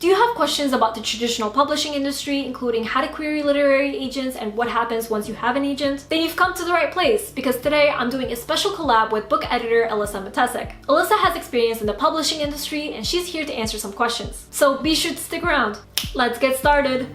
Do you have questions about the traditional publishing industry, including how to query literary agents and what happens once you have an agent? Then you've come to the right place, because today I'm doing a special collab with book editor Alyssa Matesic. Alyssa has experience in the publishing industry and she's here to answer some questions. So be sure to stick around. Let's get started.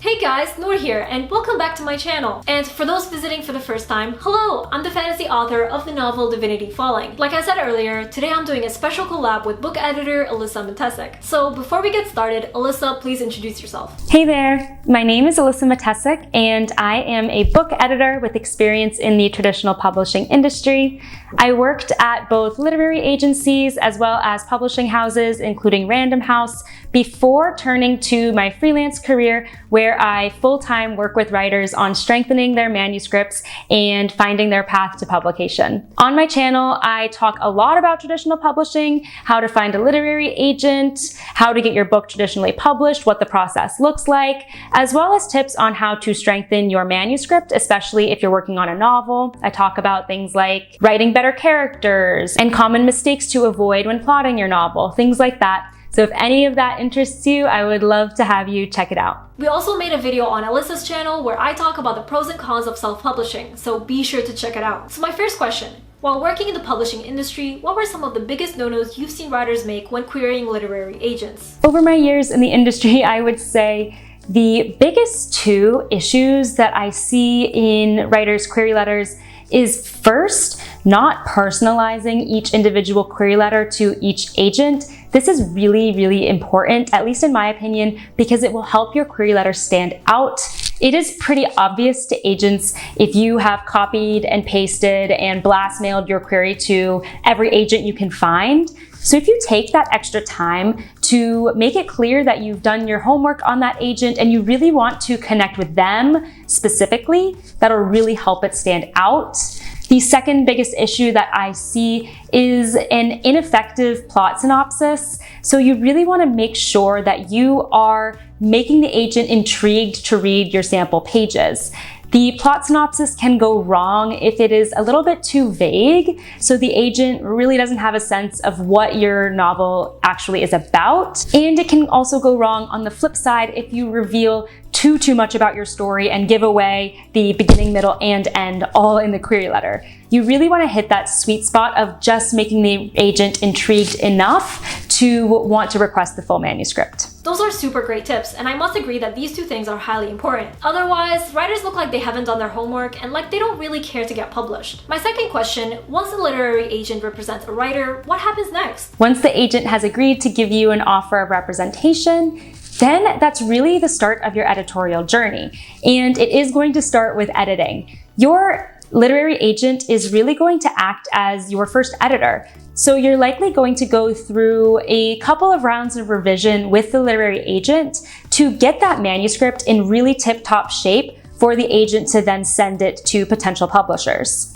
Hey guys, Nour here, and welcome back to my channel. And for those visiting for the first time, hello! I'm the fantasy author of the novel Divinity Falling. Like I said earlier, today I'm doing a special collab with book editor Alyssa Matesic. So before we get started, Alyssa, please introduce yourself. Hey there! My name is Alyssa Matesic, and I am a book editor with experience in the traditional publishing industry. I worked at both literary agencies as well as publishing houses, including Random House, before turning to my freelance career, where I full-time work with writers on strengthening their manuscripts and finding their path to publication. On my channel, I talk a lot about traditional publishing, how to find a literary agent, how to get your book traditionally published, what the process looks like, as well as tips on how to strengthen your manuscript, especially if you're working on a novel. I talk about things like writing better characters and common mistakes to avoid when plotting your novel, things like that. So if any of that interests you, I would love to have you check it out. We also made a video on Alyssa's channel where I talk about the pros and cons of self-publishing, so be sure to check it out. So my first question, while working in the publishing industry, what were some of the biggest no-nos you've seen writers make when querying literary agents? Over my years in the industry, I would say the biggest two issues that I see in writers' query letters is first, not personalizing each individual query letter to each agent. This is really, really important, at least in my opinion, because it will help your query letter stand out. It is pretty obvious to agents if you have copied and pasted and blast mailed your query to every agent you can find. So if you take that extra time to make it clear that you've done your homework on that agent and you really want to connect with them specifically, that'll really help it stand out. The second biggest issue that I see is an ineffective plot synopsis. So you really want to make sure that you are making the agent intrigued to read your sample pages. The plot synopsis can go wrong if it is a little bit too vague, so the agent really doesn't have a sense of what your novel actually is about. And it can also go wrong on the flip side if you reveal too much about your story and give away the beginning, middle, and end all in the query letter. You really want to hit that sweet spot of just making the agent intrigued enough to want to request the full manuscript. Those are super great tips, and I must agree that these two things are highly important. Otherwise, writers look like they haven't done their homework and like they don't really care to get published. My second question, once a literary agent represents a writer, what happens next? Once the agent has agreed to give you an offer of representation, then that's really the start of your editorial journey. And it is going to start with editing. Your literary agent is really going to act as your first editor. So you're likely going to go through a couple of rounds of revision with the literary agent to get that manuscript in really tip-top shape for the agent to then send it to potential publishers.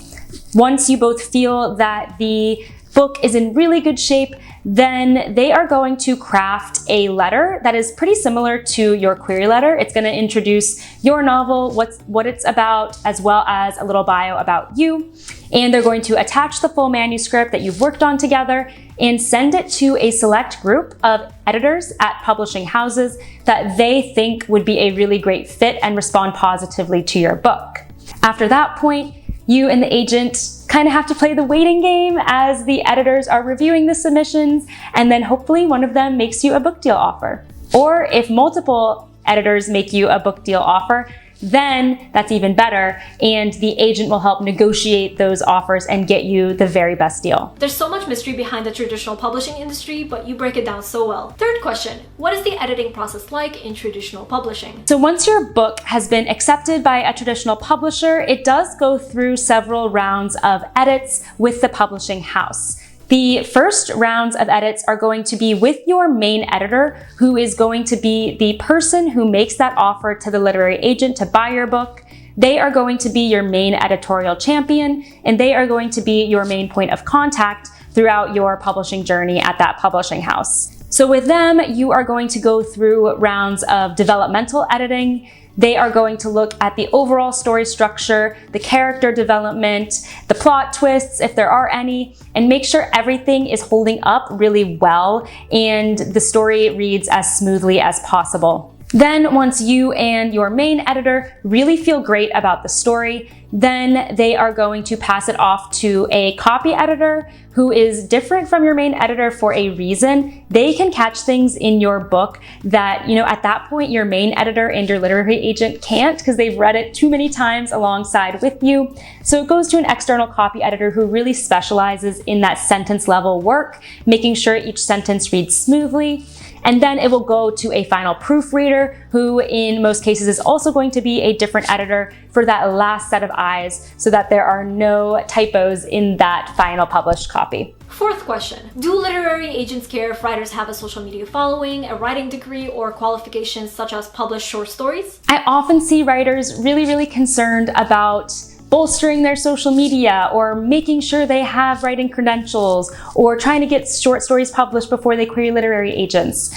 Once you both feel that the book is in really good shape, then they are going to craft a letter that is pretty similar to your query letter. It's going to introduce your novel, what it's about, as well as a little bio about you. And they're going to attach the full manuscript that you've worked on together and send it to a select group of editors at publishing houses that they think would be a really great fit and respond positively to your book. After that point, you and the agent kind of have to play the waiting game as the editors are reviewing the submissions, and then hopefully one of them makes you a book deal offer. Or if multiple editors make you a book deal offer, then that's even better, and the agent will help negotiate those offers and get you the very best deal. There's so much mystery behind the traditional publishing industry, but you break it down so well. Third question, what is the editing process like in traditional publishing? So once your book has been accepted by a traditional publisher, it does go through several rounds of edits with the publishing house. The first rounds of edits are going to be with your main editor, who is going to be the person who makes that offer to the literary agent to buy your book. They are going to be your main editorial champion, and they are going to be your main point of contact throughout your publishing journey at that publishing house. So with them, you are going to go through rounds of developmental editing. They are going to look at the overall story structure, the character development, the plot twists, if there are any, and make sure everything is holding up really well and the story reads as smoothly as possible. Then once you and your main editor really feel great about the story, then they are going to pass it off to a copy editor who is different from your main editor for a reason. They can catch things in your book that, at that point your main editor and your literary agent can't because they've read it too many times alongside with you. So it goes to an external copy editor who really specializes in that sentence level work, making sure each sentence reads smoothly. And then it will go to a final proofreader who in most cases is also going to be a different editor for that last set of eyes so that there are no typos in that final published copy. Fourth question. Do literary agents care if writers have a social media following, a writing degree, or qualifications such as published short stories? I often see writers really concerned about bolstering their social media or making sure they have writing credentials or trying to get short stories published before they query literary agents.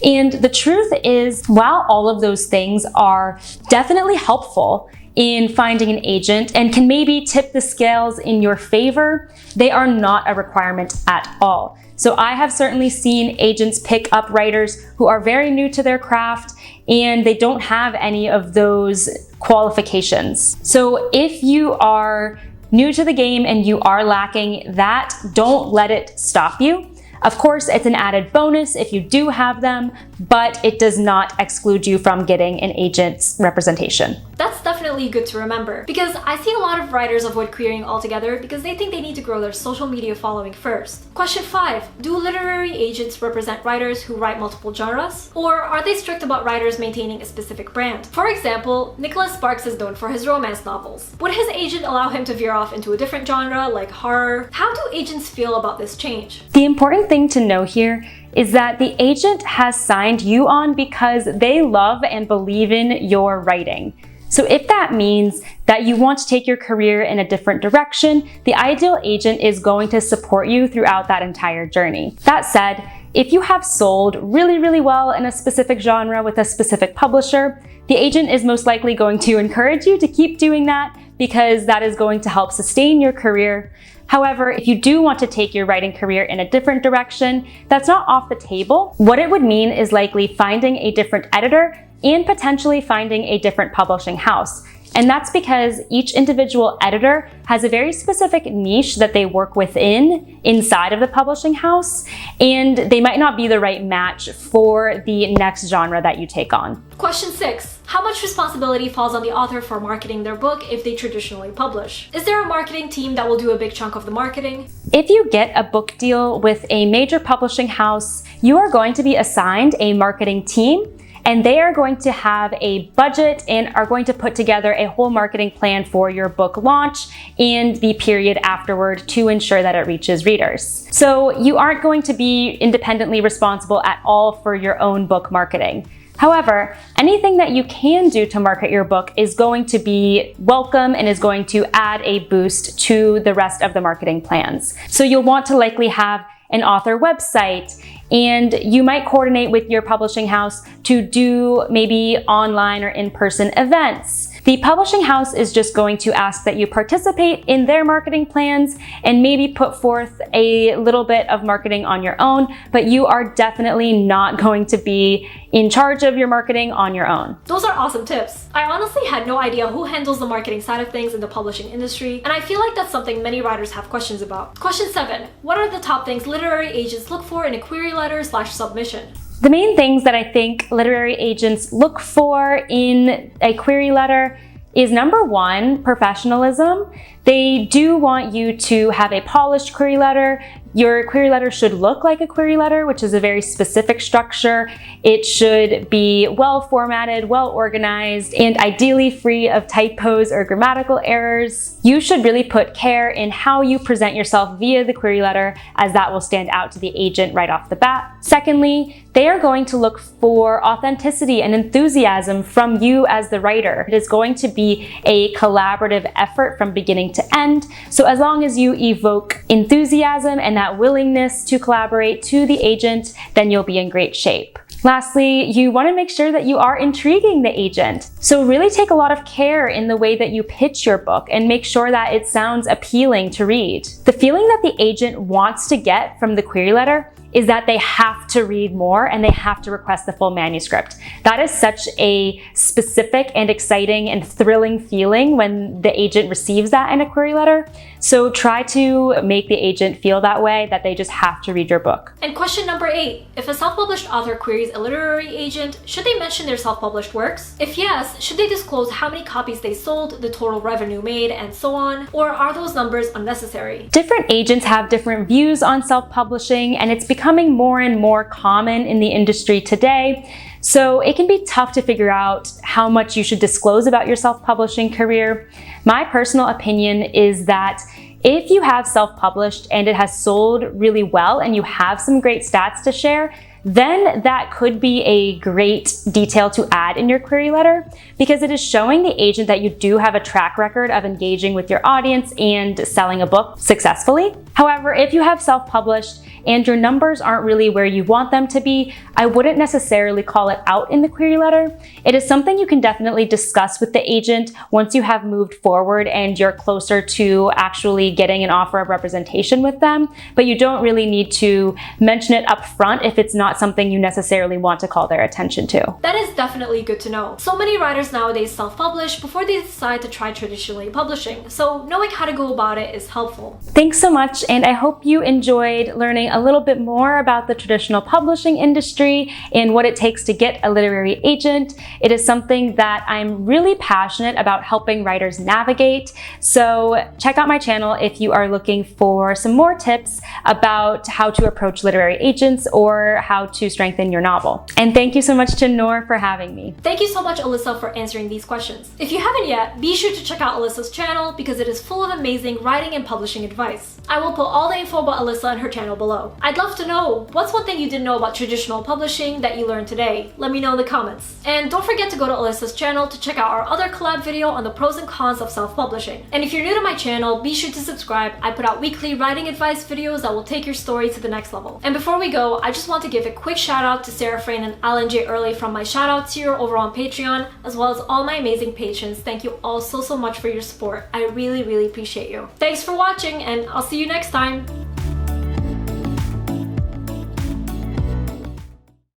And the truth is, while all of those things are definitely helpful in finding an agent and can maybe tip the scales in your favor, they are not a requirement at all. So I have certainly seen agents pick up writers who are very new to their craft and they don't have any of those qualifications. So if you are new to the game and you are lacking that, don't let it stop you. Of course, it's an added bonus if you do have them, but it does not exclude you from getting an agent's representation. That's definitely good to remember because I see a lot of writers avoid querying altogether because they think they need to grow their social media following first. Question 5. Do literary agents represent writers who write multiple genres? Or are they strict about writers maintaining a specific brand? For example, Nicholas Sparks is known for his romance novels. Would his agent allow him to veer off into a different genre like horror? How do agents feel about this change? The important thing to know here is that the agent has signed you on because they love and believe in your writing. So if that means that you want to take your career in a different direction, the ideal agent is going to support you throughout that entire journey. That said, if you have sold really well in a specific genre with a specific publisher, the agent is most likely going to encourage you to keep doing that because that is going to help sustain your career. However, if you do want to take your writing career in a different direction, that's not off the table. What it would mean is likely finding a different editor and potentially finding a different publishing house. And that's because each individual editor has a very specific niche that they work within inside of the publishing house, and they might not be the right match for the next genre that you take on. Question 6. How much responsibility falls on the author for marketing their book if they traditionally publish? Is there a marketing team that will do a big chunk of the marketing? If you get a book deal with a major publishing house, you are going to be assigned a marketing team, and they are going to have a budget and are going to put together a whole marketing plan for your book launch and the period afterward to ensure that it reaches readers. So you aren't going to be independently responsible at all for your own book marketing. However, anything that you can do to market your book is going to be welcome and is going to add a boost to the rest of the marketing plans. So you'll want to likely have an author website, and you might coordinate with your publishing house to do maybe online or in-person events. The publishing house is just going to ask that you participate in their marketing plans and maybe put forth a little bit of marketing on your own, but you are definitely not going to be in charge of your marketing on your own. Those are awesome tips. I honestly had no idea who handles the marketing side of things in the publishing industry, and I feel like that's something many writers have questions about. Question 7. What are the top things literary agents look for in a query letter/submission? The main things that I think literary agents look for in a query letter is number 1, professionalism. They do want you to have a polished query letter. Your query letter should look like a query letter, which is a very specific structure. It should be well formatted, well organized, and ideally free of typos or grammatical errors. You should really put care in how you present yourself via the query letter, as that will stand out to the agent right off the bat. Secondly, they are going to look for authenticity and enthusiasm from you as the writer. It is going to be a collaborative effort from beginning to end. So as long as you evoke enthusiasm and that willingness to collaborate to the agent, then you'll be in great shape. Lastly, you want to make sure that you are intriguing the agent. So really take a lot of care in the way that you pitch your book and make sure that it sounds appealing to read. The feeling that the agent wants to get from the query letter is that they have to read more and they have to request the full manuscript. That is such a specific and exciting and thrilling feeling when the agent receives that in a query letter. So try to make the agent feel that way, that they just have to read your book. And question number 8, if a self-published author queries a literary agent, should they mention their self-published works? If yes, should they disclose how many copies they sold, the total revenue made, and so on? Or are those numbers unnecessary? Different agents have different views on self-publishing, and it's becoming more and more common in the industry today. So it can be tough to figure out how much you should disclose about your self-publishing career. My personal opinion is that if you have self-published and it has sold really well and you have some great stats to share, then that could be a great detail to add in your query letter because it is showing the agent that you do have a track record of engaging with your audience and selling a book successfully. However, if you have self-published and your numbers aren't really where you want them to be, I wouldn't necessarily call it out in the query letter. It is something you can definitely discuss with the agent once you have moved forward and you're closer to actually getting an offer of representation with them, but you don't really need to mention it up front if it's not something you necessarily want to call their attention to. That is definitely good to know. So many writers nowadays self-publish before they decide to try traditionally publishing, so knowing how to go about it is helpful. Thanks so much, and I hope you enjoyed learning a little bit more about the traditional publishing industry and what it takes to get a literary agent. It is something that I'm really passionate about helping writers navigate, so check out my channel if you are looking for some more tips about how to approach literary agents or how to strengthen your novel. And thank you so much to Nour for having me. Thank you so much, Alyssa, for answering these questions. If you haven't yet, be sure to check out Alyssa's channel because it is full of amazing writing and publishing advice. I will put all the info about Alyssa on her channel below. I'd love to know, what's one thing you didn't know about traditional publishing that you learned today? Let me know in the comments. And don't forget to go to Alyssa's channel to check out our other collab video on the pros and cons of self-publishing. And if you're new to my channel, be sure to subscribe. I put out weekly writing advice videos that will take your story to the next level. And before we go, I just want to give a quick shout out to Sarah Frayne and Alan J. Early from my shout out tier over on Patreon, as well as all my amazing patrons. Thank you all so much for your support. I really appreciate you. Thanks for watching, and I'll see you next time.